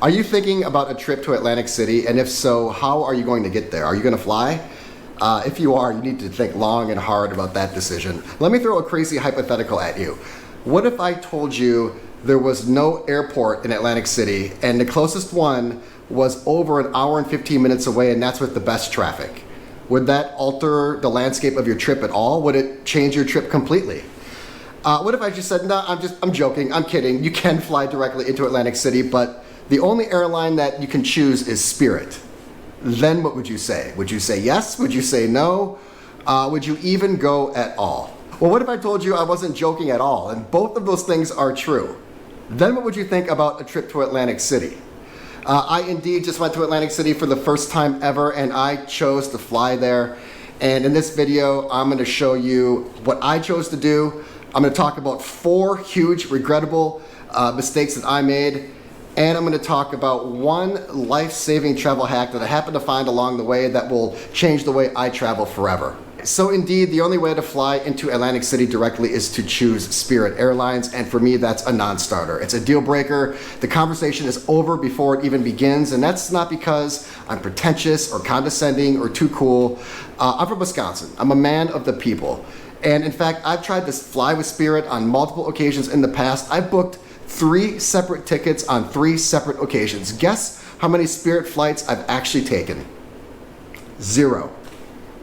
Are you thinking about a trip to Atlantic City? And if so, how are you going to get there? Are you going to fly? If you are, you need to think long and hard about that decision. Let me throw a crazy hypothetical at you. What if I told you there was no airport in Atlantic City and the closest one was over an hour and 15 minutes away, and that's with the best traffic? Would that alter the landscape of your trip at all? Would it change your trip completely? What if I just said, no, I'm joking, I'm kidding. You can fly directly into Atlantic City, but the only airline that you can choose is Spirit. Then what would you say? Would you say yes? Would you say no? Would you even go at all? Well, what if I told you I wasn't joking at all, and both of those things are true? Then what would you think about a trip to Atlantic City? I indeed just went to Atlantic City for the first time ever, and I chose to fly there. And in this video, I'm going to show you what I chose to do. I'm going to talk about 4 huge, regrettable mistakes that I made. And I'm going to talk about one life-saving travel hack that I happened to find along the way that will change the way I travel forever. So indeed, the only way to fly into Atlantic City directly is to choose Spirit Airlines, and for me, that's a non-starter. It's a deal breaker. The conversation is over before it even begins, and that's not because I'm pretentious or condescending or too cool. I'm from Wisconsin. I'm a man of the people. And in fact, I've tried to fly with Spirit on multiple occasions in the past. I've booked 3 separate tickets on 3 separate occasions. Guess how many Spirit flights I've actually taken? 0.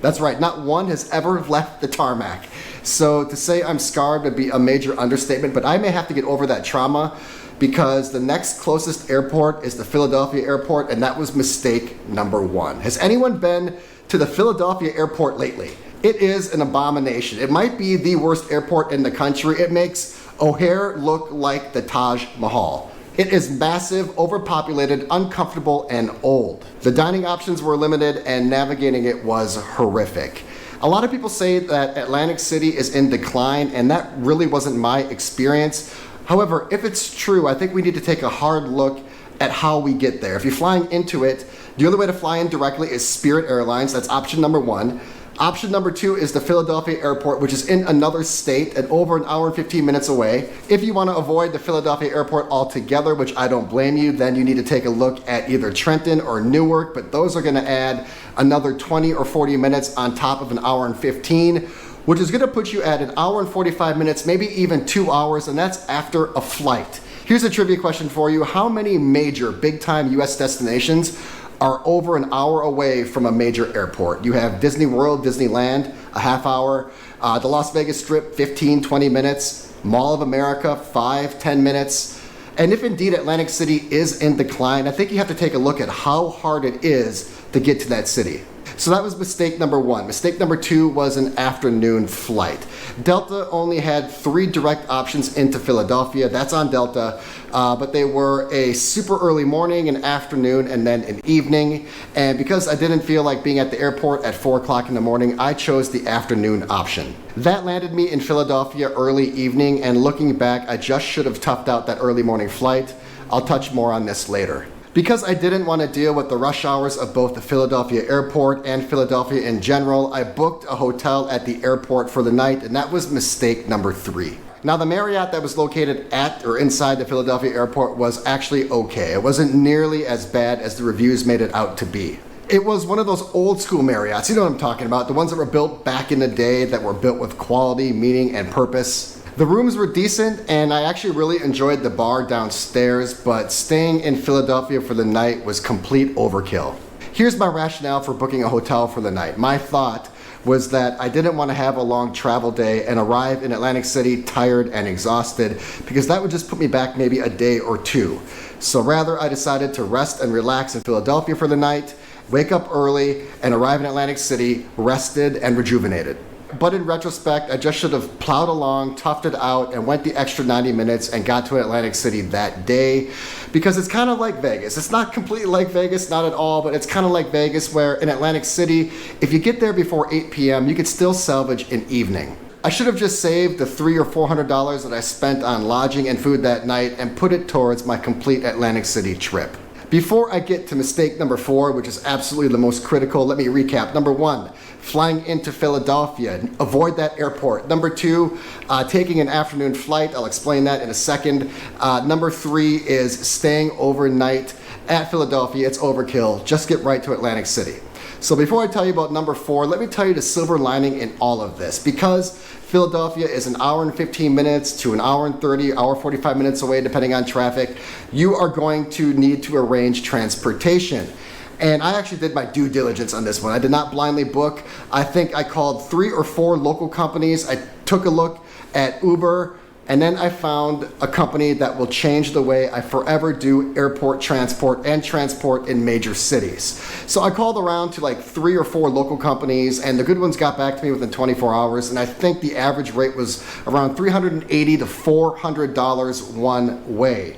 That's right, not one has ever left the tarmac. So to say I'm scarred would be a major understatement, but I may have to get over that trauma because the next closest airport is the Philadelphia airport, and that was mistake number 1. Has anyone been to the Philadelphia airport lately? It is an abomination. It might be the worst airport in the country. It makes O'Hare look like the Taj Mahal. It is massive, overpopulated, uncomfortable, and old. The dining options were limited, and navigating it was horrific. A lot of people say that Atlantic City is in decline, and that really wasn't my experience. However, if it's true, I think we need to take a hard look at how we get there. If you're flying into it, the only way to fly in directly is Spirit Airlines. That's option number 1. Option number 2 is the Philadelphia airport, which is in another state and over an hour and 15 minutes away. If you want to avoid the Philadelphia airport altogether, which I don't blame you, then you need to take a look at either Trenton or Newark, but those are going to add another 20 or 40 minutes on top of an hour and 15, which is going to put you at an hour and 45 minutes, maybe even 2 hours, and that's after a flight. Here's a trivia question for you. How many major big-time U.S. destinations are over an hour away from a major airport? You have Disney World, Disneyland, a half hour, the Las Vegas Strip, 15, 20 minutes, Mall of America, 5, 10 minutes. And if indeed Atlantic City is in decline, I think you have to take a look at how hard it is to get to that city. So that was mistake number 1. Mistake number 2 was an afternoon flight. Delta only had 3 direct options into Philadelphia. That's on Delta, but they were a super early morning, an afternoon, and then an evening. And because I didn't feel like being at the airport at 4 o'clock in the morning, I chose the afternoon option. That landed me in Philadelphia early evening, and looking back, I just should have toughed out that early morning flight. I'll touch more on this later. Because I didn't want to deal with the rush hours of both the Philadelphia airport and Philadelphia in general, I booked a hotel at the airport for the night, and that was mistake number 3. Now, the Marriott that was located at or inside the Philadelphia airport was actually okay. It wasn't nearly as bad as the reviews made it out to be. It was one of those old school Marriotts, you know what I'm talking about, the ones that were built back in the day that were built with quality, meaning, and purpose. The rooms were decent, and I actually really enjoyed the bar downstairs, but staying in Philadelphia for the night was complete overkill. Here's my rationale for booking a hotel for the night. My thought was that I didn't want to have a long travel day and arrive in Atlantic City tired and exhausted, because that would just put me back maybe a day or 2. So rather, I decided to rest and relax in Philadelphia for the night, wake up early, and arrive in Atlantic City rested and rejuvenated. But in retrospect, I just should have plowed along, toughed it out, and went the extra 90 minutes and got to Atlantic City that day, because it's kind of like Vegas. It's not completely like Vegas, not at all, but it's kind of like Vegas, where in Atlantic City, if you get there before 8 p.m., you could still salvage an evening. I should have just saved the $300 or $400 that I spent on lodging and food that night and put it towards my complete Atlantic City trip. Before I get to mistake number 4, which is absolutely the most critical, let me recap. Number 1, flying into Philadelphia. Avoid that airport. Number 2, taking an afternoon flight. I'll explain that in a second. Number 3 is staying overnight at Philadelphia, it's overkill. Just get right to Atlantic City. So before I tell you about number 4, let me tell you the silver lining in all of this. Because Philadelphia is an hour and 15 minutes to an hour and 30, hour 45 minutes away, depending on traffic, you are going to need to arrange transportation. And I actually did my due diligence on this one. I did not blindly book. I think I called 3 or 4 local companies. I took a look at Uber, and then I found a company that will change the way I forever do airport transport and transport in major cities. So I called around to like 3 or 4 local companies, and the good ones got back to me within 24 hours, and I think the average rate was around $380 to $400 one way.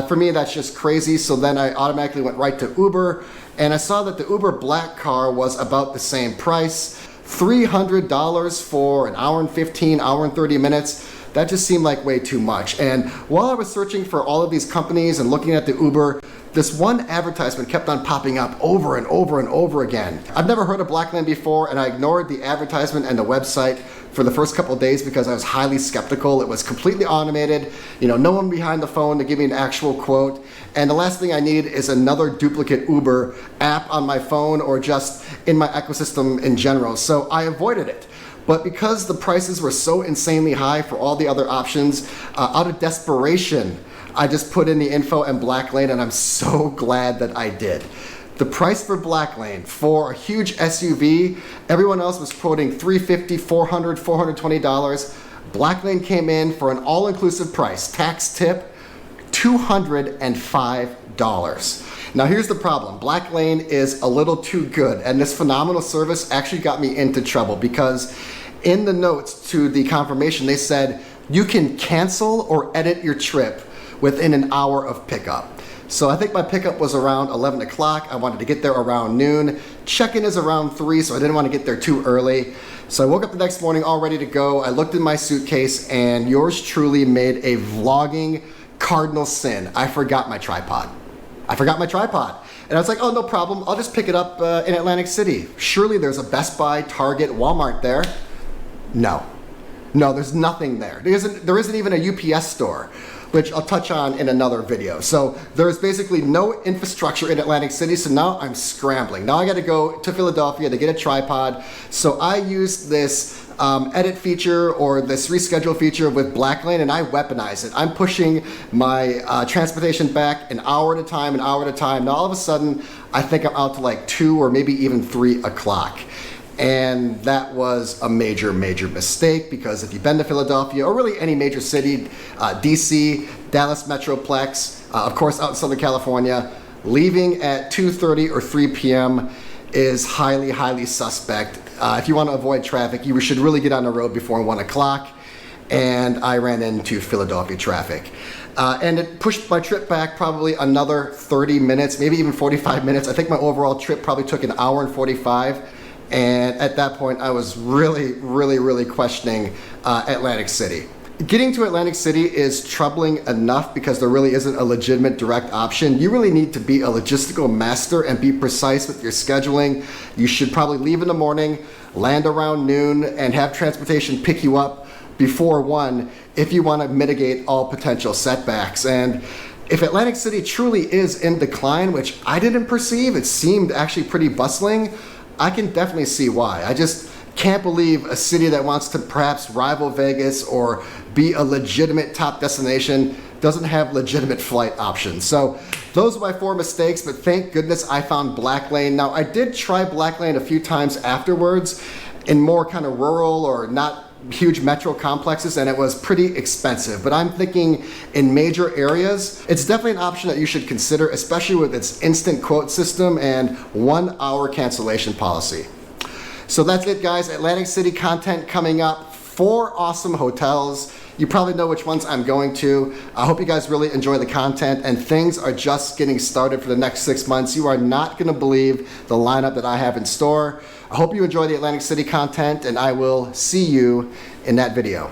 For me, that's just crazy, so then I automatically went right to Uber, and I saw that the Uber Black car was about the same price. $300 for an hour and 15, hour and 30 minutes. That just seemed like way too much. And while I was searching for all of these companies and looking at the Uber, this one advertisement kept on popping up over and over and over again. I've never heard of Blacklane before, and I ignored the advertisement and the website for the first couple of days because I was highly skeptical. It was completely automated, no one behind the phone to give me an actual quote. And the last thing I need is another duplicate Uber app on my phone or just in my ecosystem in general. So I avoided it. But because the prices were so insanely high for all the other options, out of desperation, I just put in the info and Blacklane, and I'm so glad that I did. The price for Blacklane for a huge SUV, everyone else was quoting $350, $400, $420. Blacklane came in for an all-inclusive price, tax tip, $205. Now here's the problem. Blacklane is a little too good, and this phenomenal service actually got me into trouble because in the notes to the confirmation they said you can cancel or edit your trip within an hour of pickup. So I think my pickup was around 11 o'clock. I wanted to get there around noon. Check-in is around 3, so I didn't want to get there too early. So I woke up the next morning all ready to go. I looked in my suitcase, and yours truly made a vlogging cardinal sin. I forgot my tripod. And I was like, oh, no problem. I'll just pick it up in Atlantic City. Surely there's a Best Buy, Target, Walmart there. No, there's nothing there. There isn't even a UPS store, which I'll touch on in another video. So there's basically no infrastructure in Atlantic City, so now I'm scrambling. Now I gotta go to Philadelphia to get a tripod. So I used this edit feature or this reschedule feature with Blacklane, and I weaponize it. I'm pushing my transportation back an hour at a time. Now all of a sudden, I think I'm out to like 2 or maybe even 3 o'clock. And that was a major mistake, because if you've been to Philadelphia or really any major city, DC, Dallas Metroplex, of course out in Southern California, leaving at 2:30 or 3 p.m. is highly suspect. If you want to avoid traffic, you should really get on the road before 1 o'clock. And I ran into Philadelphia traffic. And it pushed my trip back probably another 30 minutes, maybe even 45 minutes. I think my overall trip probably took an hour and 45. And at that point, I was really questioning Atlantic City. Getting to Atlantic City is troubling enough because there really isn't a legitimate direct option. You really need to be a logistical master and be precise with your scheduling. You should probably leave in the morning, land around noon, and have transportation pick you up before 1 if you want to mitigate all potential setbacks. And if Atlantic City truly is in decline, which I didn't perceive, it seemed actually pretty bustling, I can definitely see why. I just can't believe a city that wants to perhaps rival Vegas or be a legitimate top destination doesn't have legitimate flight options. So those are my 4 mistakes, but thank goodness I found Blacklane. Now I did try Blacklane a few times afterwards in more kind of rural or not huge metro complexes, and it was pretty expensive. But I'm thinking in major areas, it's definitely an option that you should consider, especially with its instant quote system and 1-hour cancellation policy. So that's it, guys. Atlantic City content coming up. 4 awesome hotels. You probably know which ones I'm going to. I hope you guys really enjoy the content, and things are just getting started for the next 6 months. You are not going to believe the lineup that I have in store. I hope you enjoy the Atlantic City content, and I will see you in that video.